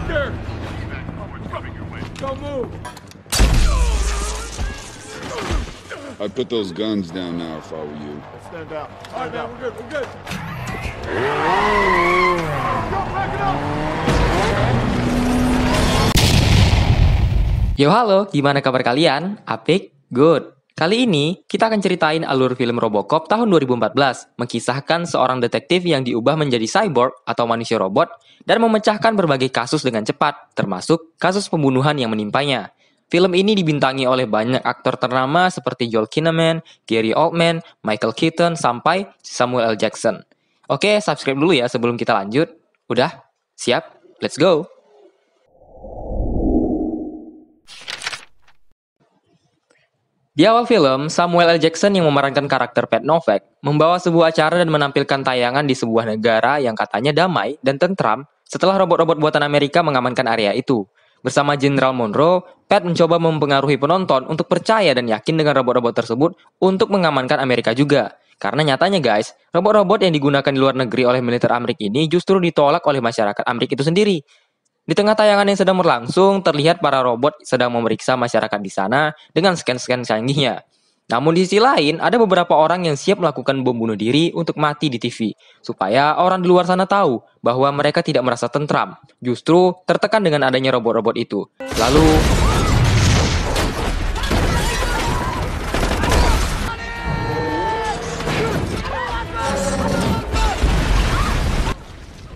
There! Don't move! I'd put those guns down now if I were you. Stand down. All right, man, we're good, we're good. Yo halo, gimana kabar kalian? Apik? Good. Kali ini kita akan ceritain alur film Robocop tahun 2014, mengisahkan seorang detektif yang diubah menjadi cyborg atau manusia robot dan memecahkan berbagai kasus dengan cepat, termasuk kasus pembunuhan yang menimpanya. Film ini dibintangi oleh banyak aktor ternama seperti Joel Kinnaman, Gary Oldman, Michael Keaton, sampai Samuel L. Jackson. Oke, subscribe dulu ya sebelum kita lanjut. Udah? Siap? Let's go! Di awal film, Samuel L. Jackson yang memerankan karakter Pat Novak membawa sebuah acara dan menampilkan tayangan di sebuah negara yang katanya damai dan tentram setelah robot-robot buatan Amerika mengamankan area itu. Bersama General Monroe, Pat mencoba mempengaruhi penonton untuk percaya dan yakin dengan robot-robot tersebut untuk mengamankan Amerika juga. Karena nyatanya guys, robot-robot yang digunakan di luar negeri oleh militer Amerika ini justru ditolak oleh masyarakat Amerika itu sendiri. Di tengah tayangan yang sedang berlangsung, terlihat para robot sedang memeriksa masyarakat di sana dengan scan-scan canggihnya. Namun di sisi lain, ada beberapa orang yang siap melakukan bom bunuh diri untuk mati di TV, supaya orang di luar sana tahu bahwa mereka tidak merasa tentram, justru tertekan dengan adanya robot-robot itu. Lalu,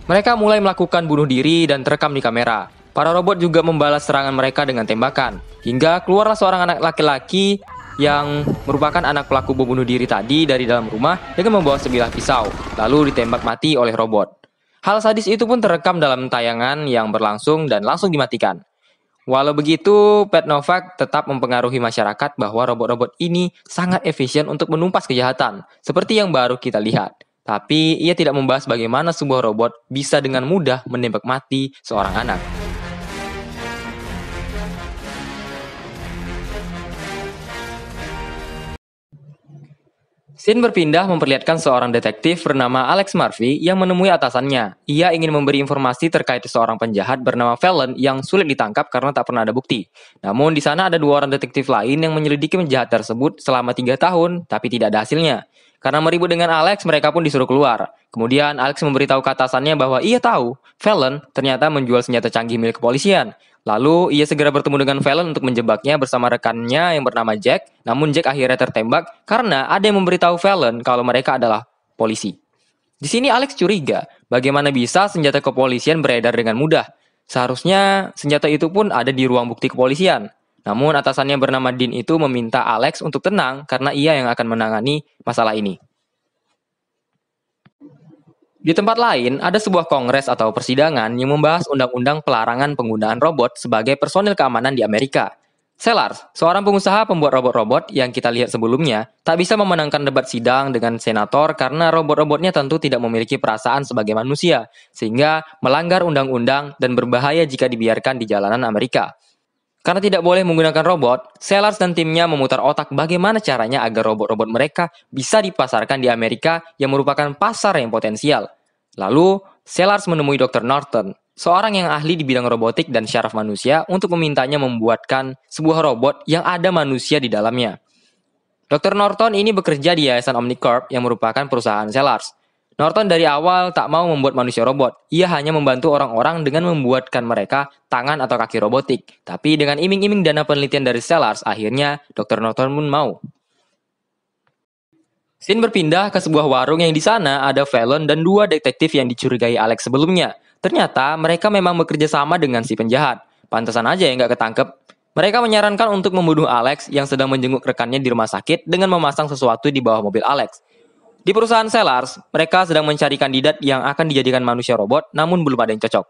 mereka mulai melakukan bunuh diri dan terekam di kamera. Para robot juga membalas serangan mereka dengan tembakan, hingga keluarlah seorang anak laki-laki yang merupakan anak pelaku bom bunuh diri tadi dari dalam rumah dengan membawa sebilah pisau, lalu ditembak mati oleh robot. Hal sadis itu pun terekam dalam tayangan yang berlangsung dan langsung dimatikan. Walau begitu, Pat Novak tetap mempengaruhi masyarakat bahwa robot-robot ini sangat efisien untuk menumpas kejahatan, seperti yang baru kita lihat. Tapi ia tidak membahas bagaimana sebuah robot bisa dengan mudah menembak mati seorang anak. Scene berpindah memperlihatkan seorang detektif bernama Alex Murphy yang menemui atasannya. Ia ingin memberi informasi terkait seorang penjahat bernama Fallon yang sulit ditangkap karena tak pernah ada bukti. Namun di sana ada dua orang detektif lain yang menyelidiki penjahat tersebut selama 3 tahun, tapi tidak ada hasilnya. Karena meribut dengan Alex, mereka pun disuruh keluar. Kemudian Alex memberitahu ke atasannya bahwa ia tahu Fallon ternyata menjual senjata canggih milik kepolisian. Lalu ia segera bertemu dengan Fallon untuk menjebaknya bersama rekannya yang bernama Jack. Namun Jack akhirnya tertembak karena ada yang memberitahu Fallon kalau mereka adalah polisi. Di sini Alex curiga, bagaimana bisa senjata kepolisian beredar dengan mudah? Seharusnya senjata itu pun ada di ruang bukti kepolisian. Namun atasannya bernama Dean itu meminta Alex untuk tenang karena ia yang akan menangani masalah ini. Di tempat lain, ada sebuah kongres atau persidangan yang membahas undang-undang pelarangan penggunaan robot sebagai personil keamanan di Amerika. Sellars, seorang pengusaha pembuat robot-robot yang kita lihat sebelumnya, tak bisa memenangkan debat sidang dengan senator karena robot-robotnya tentu tidak memiliki perasaan sebagai manusia, sehingga melanggar undang-undang dan berbahaya jika dibiarkan di jalanan Amerika. Karena tidak boleh menggunakan robot, Sellars dan timnya memutar otak bagaimana caranya agar robot-robot mereka bisa dipasarkan di Amerika yang merupakan pasar yang potensial. Lalu, Sellars menemui Dr. Norton, seorang yang ahli di bidang robotik dan syaraf manusia untuk memintanya membuatkan sebuah robot yang ada manusia di dalamnya. Dr. Norton ini bekerja di Yayasan Omnicorp yang merupakan perusahaan Sellars. Norton dari awal tak mau membuat manusia robot. Ia hanya membantu orang-orang dengan membuatkan mereka tangan atau kaki robotik. Tapi dengan iming-iming dana penelitian dari Sellars, akhirnya Dr. Norton pun mau. Scene berpindah ke sebuah warung yang di sana ada Fallon dan 2 detektif yang dicurigai Alex sebelumnya. Ternyata mereka memang bekerja sama dengan si penjahat. Pantesan aja yang nggak ketangkep. Mereka menyarankan untuk membunuh Alex yang sedang menjenguk rekannya di rumah sakit dengan memasang sesuatu di bawah mobil Alex. Di perusahaan Sellars, mereka sedang mencari kandidat yang akan dijadikan manusia robot, namun belum ada yang cocok.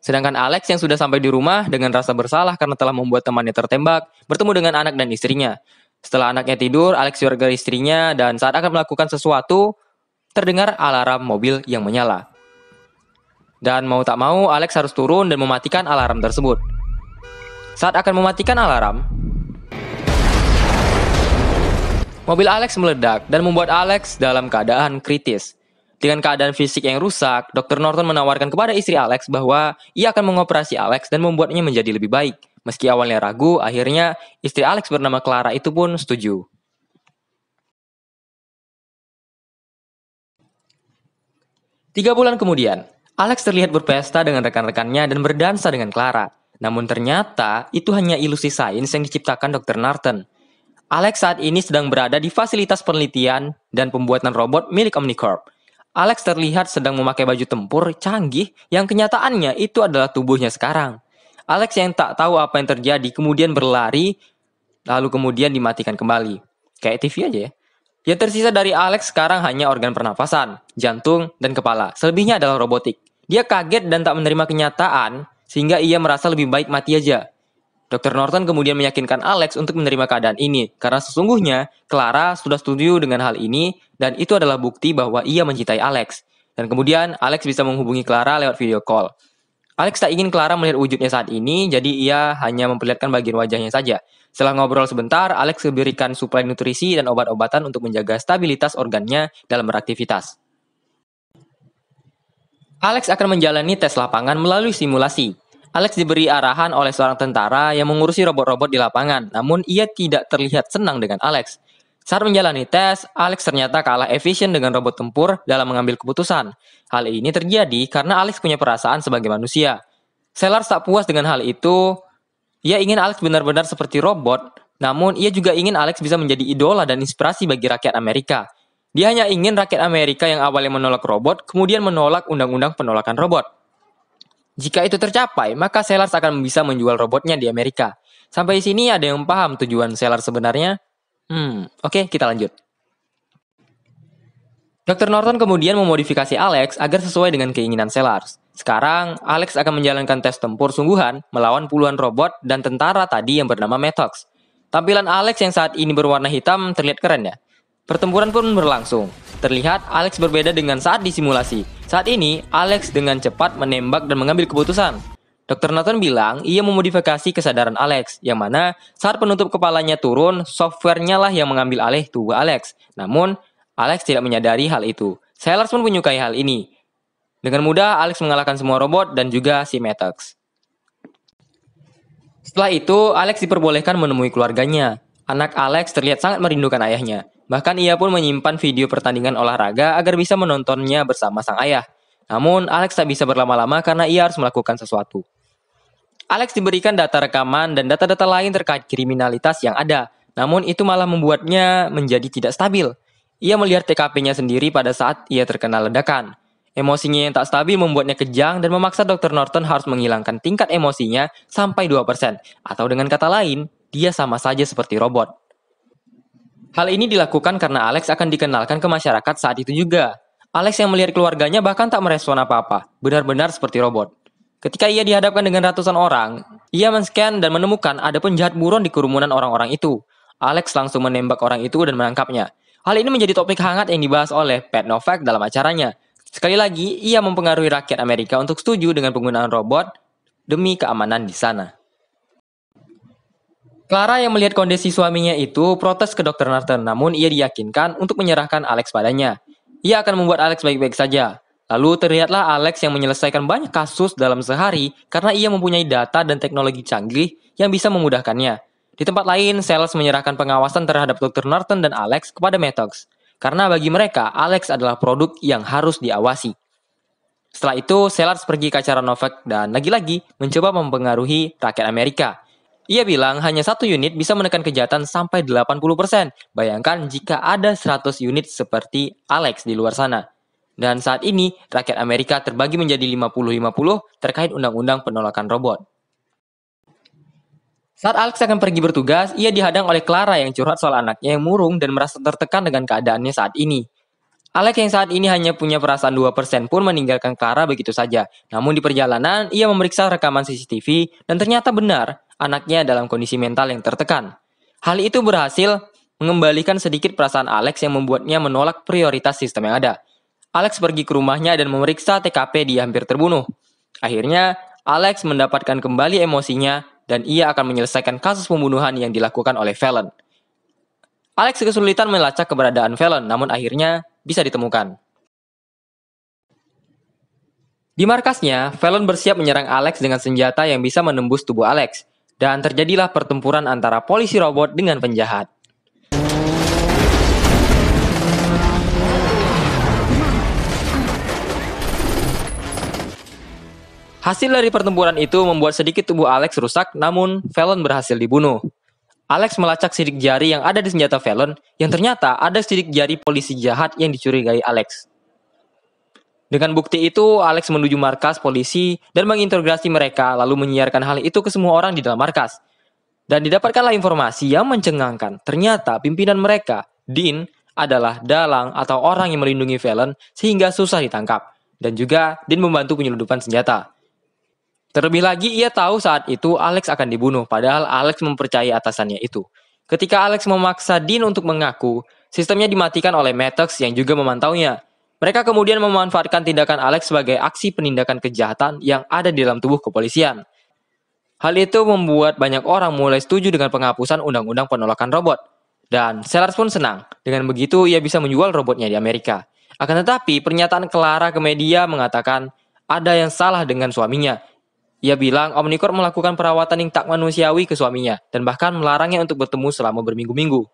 Sedangkan Alex yang sudah sampai di rumah dengan rasa bersalah karena telah membuat temannya tertembak, bertemu dengan anak dan istrinya. Setelah anaknya tidur, Alex keluar ke istrinya dan saat akan melakukan sesuatu, terdengar alarm mobil yang menyala. Dan mau tak mau, Alex harus turun dan mematikan alarm tersebut. Saat akan mematikan alarm, mobil Alex meledak dan membuat Alex dalam keadaan kritis. Dengan keadaan fisik yang rusak, Dr. Norton menawarkan kepada istri Alex bahwa ia akan mengoperasi Alex dan membuatnya menjadi lebih baik. Meski awalnya ragu, akhirnya istri Alex bernama Clara itu pun setuju. Tiga bulan kemudian, Alex terlihat berpesta dengan rekan-rekannya dan berdansa dengan Clara. Namun ternyata itu hanya ilusi sains yang diciptakan Dr. Norton. Alex saat ini sedang berada di fasilitas penelitian dan pembuatan robot milik Omnicorp. Alex terlihat sedang memakai baju tempur canggih yang kenyataannya itu adalah tubuhnya sekarang. Alex yang tak tahu apa yang terjadi kemudian berlari, lalu kemudian dimatikan kembali. Kayak TV aja ya. Yang tersisa dari Alex sekarang hanya organ pernapasan, jantung, dan kepala. Selebihnya adalah robotik. Dia kaget dan tak menerima kenyataan, sehingga ia merasa lebih baik mati aja. Dr. Norton kemudian meyakinkan Alex untuk menerima keadaan ini, karena sesungguhnya Clara sudah setuju dengan hal ini, dan itu adalah bukti bahwa ia mencintai Alex. Dan kemudian Alex bisa menghubungi Clara lewat video call. Alex tak ingin Clara melihat wujudnya saat ini, jadi ia hanya memperlihatkan bagian wajahnya saja. Setelah ngobrol sebentar, Alex diberikan suplai nutrisi dan obat-obatan untuk menjaga stabilitas organnya dalam beraktivitas. Alex akan menjalani tes lapangan melalui simulasi. Alex diberi arahan oleh seorang tentara yang mengurusi robot-robot di lapangan, namun ia tidak terlihat senang dengan Alex. Saat menjalani tes, Alex ternyata kalah efisien dengan robot tempur dalam mengambil keputusan. Hal ini terjadi karena Alex punya perasaan sebagai manusia. Sellers tak puas dengan hal itu. Ia ingin Alex benar-benar seperti robot, namun ia juga ingin Alex bisa menjadi idola dan inspirasi bagi rakyat Amerika. Dia hanya ingin rakyat Amerika yang awalnya menolak robot, kemudian menolak undang-undang penolakan robot. Jika itu tercapai, maka Sellers akan bisa menjual robotnya di Amerika. Sampai sini ada yang paham tujuan Sellers sebenarnya? Oke, kita lanjut. Dr. Norton kemudian memodifikasi Alex agar sesuai dengan keinginan Sellers. Sekarang, Alex akan menjalankan tes tempur sungguhan melawan puluhan robot dan tentara tadi yang bernama Metox. Tampilan Alex yang saat ini berwarna hitam terlihat keren ya. Pertempuran pun berlangsung. Terlihat Alex berbeda dengan saat disimulasi. Saat ini, Alex dengan cepat menembak dan mengambil keputusan. Dr. Norton bilang ia memodifikasi kesadaran Alex, yang mana saat penutup kepalanya turun, softwarenya lah yang mengambil alih tubuh Alex. Namun, Alex tidak menyadari hal itu. Sellers pun menyukai hal ini. Dengan mudah, Alex mengalahkan semua robot dan juga si Metox. Setelah itu, Alex diperbolehkan menemui keluarganya. Anak Alex terlihat sangat merindukan ayahnya. Bahkan ia pun menyimpan video pertandingan olahraga agar bisa menontonnya bersama sang ayah. Namun, Alex tak bisa berlama-lama karena ia harus melakukan sesuatu. Alex diberikan data rekaman dan data-data lain terkait kriminalitas yang ada. Namun, itu malah membuatnya menjadi tidak stabil. Ia melihat TKP-nya sendiri pada saat ia terkena ledakan. Emosinya yang tak stabil membuatnya kejang dan memaksa Dr. Norton harus menghilangkan tingkat emosinya sampai 2%. Atau dengan kata lain, dia sama saja seperti robot. Hal ini dilakukan karena Alex akan dikenalkan ke masyarakat saat itu juga. Alex yang melihat keluarganya bahkan tak merespon apa-apa, benar-benar seperti robot. Ketika ia dihadapkan dengan ratusan orang, ia men-scan dan menemukan ada penjahat buron di kerumunan orang-orang itu. Alex langsung menembak orang itu dan menangkapnya. Hal ini menjadi topik hangat yang dibahas oleh Pat Novak dalam acaranya. Sekali lagi, ia mempengaruhi rakyat Amerika untuk setuju dengan penggunaan robot demi keamanan di sana. Clara yang melihat kondisi suaminya itu protes ke Dr. Norton, namun ia diyakinkan untuk menyerahkan Alex padanya. Ia akan membuat Alex baik-baik saja. Lalu terlihatlah Alex yang menyelesaikan banyak kasus dalam sehari karena ia mempunyai data dan teknologi canggih yang bisa memudahkannya. Di tempat lain, Sellers menyerahkan pengawasan terhadap Dr. Norton dan Alex kepada Metox. Karena bagi mereka, Alex adalah produk yang harus diawasi. Setelah itu, Sellers pergi ke acara Novak dan lagi-lagi mencoba mempengaruhi rakyat Amerika. Ia bilang hanya satu unit bisa menekan kejahatan sampai 80%. Bayangkan jika ada 100 unit seperti Alex di luar sana. Dan saat ini, rakyat Amerika terbagi menjadi 50-50 terkait undang-undang penolakan robot. Saat Alex akan pergi bertugas, ia dihadang oleh Clara yang curhat soal anaknya yang murung dan merasa tertekan dengan keadaannya saat ini. Alex yang saat ini hanya punya perasaan 2% pun meninggalkan Clara begitu saja. Namun di perjalanan, ia memeriksa rekaman CCTV dan ternyata benar, anaknya dalam kondisi mental yang tertekan. Hal itu berhasil mengembalikan sedikit perasaan Alex yang membuatnya menolak prioritas sistem yang ada. Alex pergi ke rumahnya dan memeriksa TKP dia hampir terbunuh. Akhirnya, Alex mendapatkan kembali emosinya dan ia akan menyelesaikan kasus pembunuhan yang dilakukan oleh Fallon. Alex kesulitan melacak keberadaan Fallon, namun akhirnya bisa ditemukan. Di markasnya, Fallon bersiap menyerang Alex dengan senjata yang bisa menembus tubuh Alex. Dan terjadilah pertempuran antara polisi robot dengan penjahat. Hasil dari pertempuran itu membuat sedikit tubuh Alex rusak, namun Fallon berhasil dibunuh. Alex melacak sidik jari yang ada di senjata Fallon, yang ternyata ada sidik jari polisi jahat yang dicurigai Alex. Dengan bukti itu, Alex menuju markas polisi dan menginterogasi mereka, lalu menyiarkan hal itu ke semua orang di dalam markas. Dan didapatkanlah informasi yang mencengangkan. Ternyata pimpinan mereka, Dean, adalah dalang atau orang yang melindungi Fallon sehingga susah ditangkap. Dan juga Dean membantu penyelundupan senjata. Terlebih lagi, ia tahu saat itu Alex akan dibunuh, padahal Alex mempercayai atasannya itu. Ketika Alex memaksa Dean untuk mengaku, sistemnya dimatikan oleh Maddox yang juga memantaunya. Mereka kemudian memanfaatkan tindakan Alex sebagai aksi penindakan kejahatan yang ada di dalam tubuh kepolisian. Hal itu membuat banyak orang mulai setuju dengan penghapusan undang-undang penolakan robot. Dan Sellars pun senang. Dengan begitu, ia bisa menjual robotnya di Amerika. Akan tetapi, pernyataan Clara ke media mengatakan ada yang salah dengan suaminya. Ia bilang Omnicorp melakukan perawatan yang tak manusiawi ke suaminya, dan bahkan melarangnya untuk bertemu selama berminggu-minggu.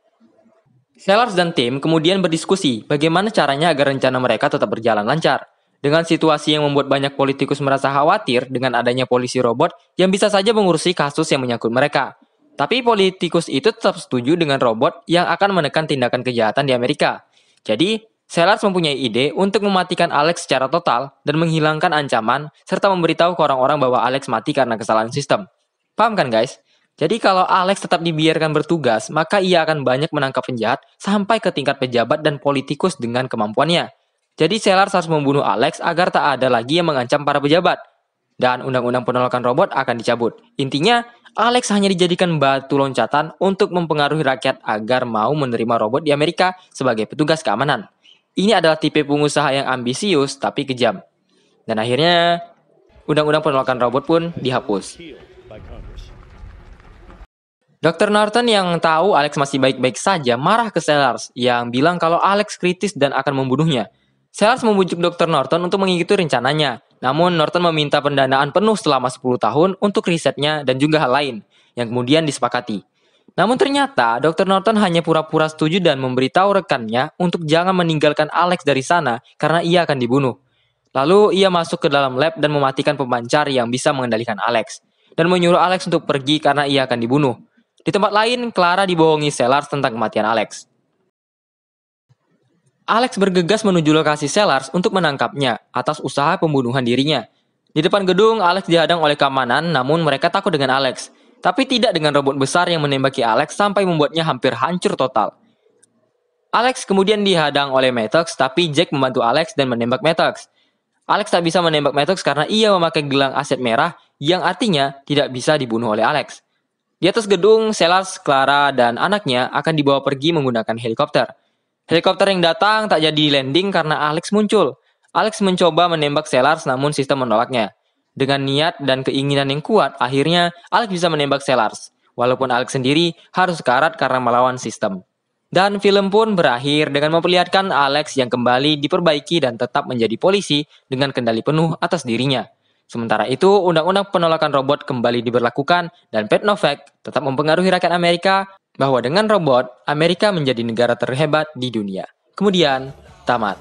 Sellars dan tim kemudian berdiskusi bagaimana caranya agar rencana mereka tetap berjalan lancar. Dengan situasi yang membuat banyak politikus merasa khawatir dengan adanya polisi robot yang bisa saja mengurusi kasus yang menyangkut mereka. Tapi politikus itu tetap setuju dengan robot yang akan menekan tindakan kejahatan di Amerika. Jadi, Sellars mempunyai ide untuk mematikan Alex secara total dan menghilangkan ancaman serta memberitahu ke orang-orang bahwa Alex mati karena kesalahan sistem. Paham kan guys? Jadi kalau Alex tetap dibiarkan bertugas, maka ia akan banyak menangkap penjahat sampai ke tingkat pejabat dan politikus dengan kemampuannya. Jadi Sellars harus membunuh Alex agar tak ada lagi yang mengancam para pejabat. Dan undang-undang penolakan robot akan dicabut. Intinya, Alex hanya dijadikan batu loncatan untuk mempengaruhi rakyat agar mau menerima robot di Amerika sebagai petugas keamanan. Ini adalah tipe pengusaha yang ambisius tapi kejam. Dan akhirnya, undang-undang penolakan robot pun dihapus. Dr. Norton yang tahu Alex masih baik-baik saja marah ke Sellars yang bilang kalau Alex kritis dan akan membunuhnya. Sellars membujuk Dr. Norton untuk mengikuti rencananya. Namun Norton meminta pendanaan penuh selama 10 tahun untuk risetnya dan juga hal lain yang kemudian disepakati. Namun ternyata Dr. Norton hanya pura-pura setuju dan memberitahu rekannya untuk jangan meninggalkan Alex dari sana karena ia akan dibunuh. Lalu ia masuk ke dalam lab dan mematikan pemancar yang bisa mengendalikan Alex. Dan menyuruh Alex untuk pergi karena ia akan dibunuh. Di tempat lain, Clara dibohongi Sellars tentang kematian Alex. Alex bergegas menuju lokasi Sellars untuk menangkapnya atas usaha pembunuhan dirinya. Di depan gedung, Alex dihadang oleh keamanan, namun mereka takut dengan Alex. Tapi tidak dengan robot besar yang menembaki Alex sampai membuatnya hampir hancur total. Alex kemudian dihadang oleh Maddox, tapi Jack membantu Alex dan menembak Maddox. Alex tak bisa menembak Maddox karena ia memakai gelang aset merah yang artinya tidak bisa dibunuh oleh Alex. Di atas gedung, Sellars, Clara, dan anaknya akan dibawa pergi menggunakan helikopter. Helikopter yang datang tak jadi landing karena Alex muncul. Alex mencoba menembak Sellars namun sistem menolaknya. Dengan niat dan keinginan yang kuat, akhirnya Alex bisa menembak Sellars. Walaupun Alex sendiri harus sekarat karena melawan sistem. Dan film pun berakhir dengan memperlihatkan Alex yang kembali diperbaiki dan tetap menjadi polisi dengan kendali penuh atas dirinya. Sementara itu, undang-undang penolakan robot kembali diberlakukan dan Pat Novak tetap mempengaruhi rakyat Amerika bahwa dengan robot, Amerika menjadi negara terhebat di dunia. Kemudian, tamat.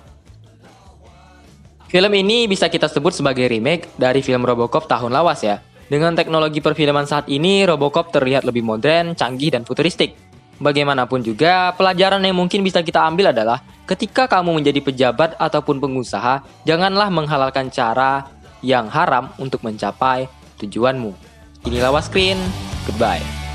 Film ini bisa kita sebut sebagai remake dari film Robocop tahun lawas ya. Dengan teknologi perfilman saat ini, Robocop terlihat lebih modern, canggih, dan futuristik. Bagaimanapun juga, pelajaran yang mungkin bisa kita ambil adalah ketika kamu menjadi pejabat ataupun pengusaha, janganlah menghalalkan cara yang haram untuk mencapai tujuanmu. Inilah Wascreen, goodbye.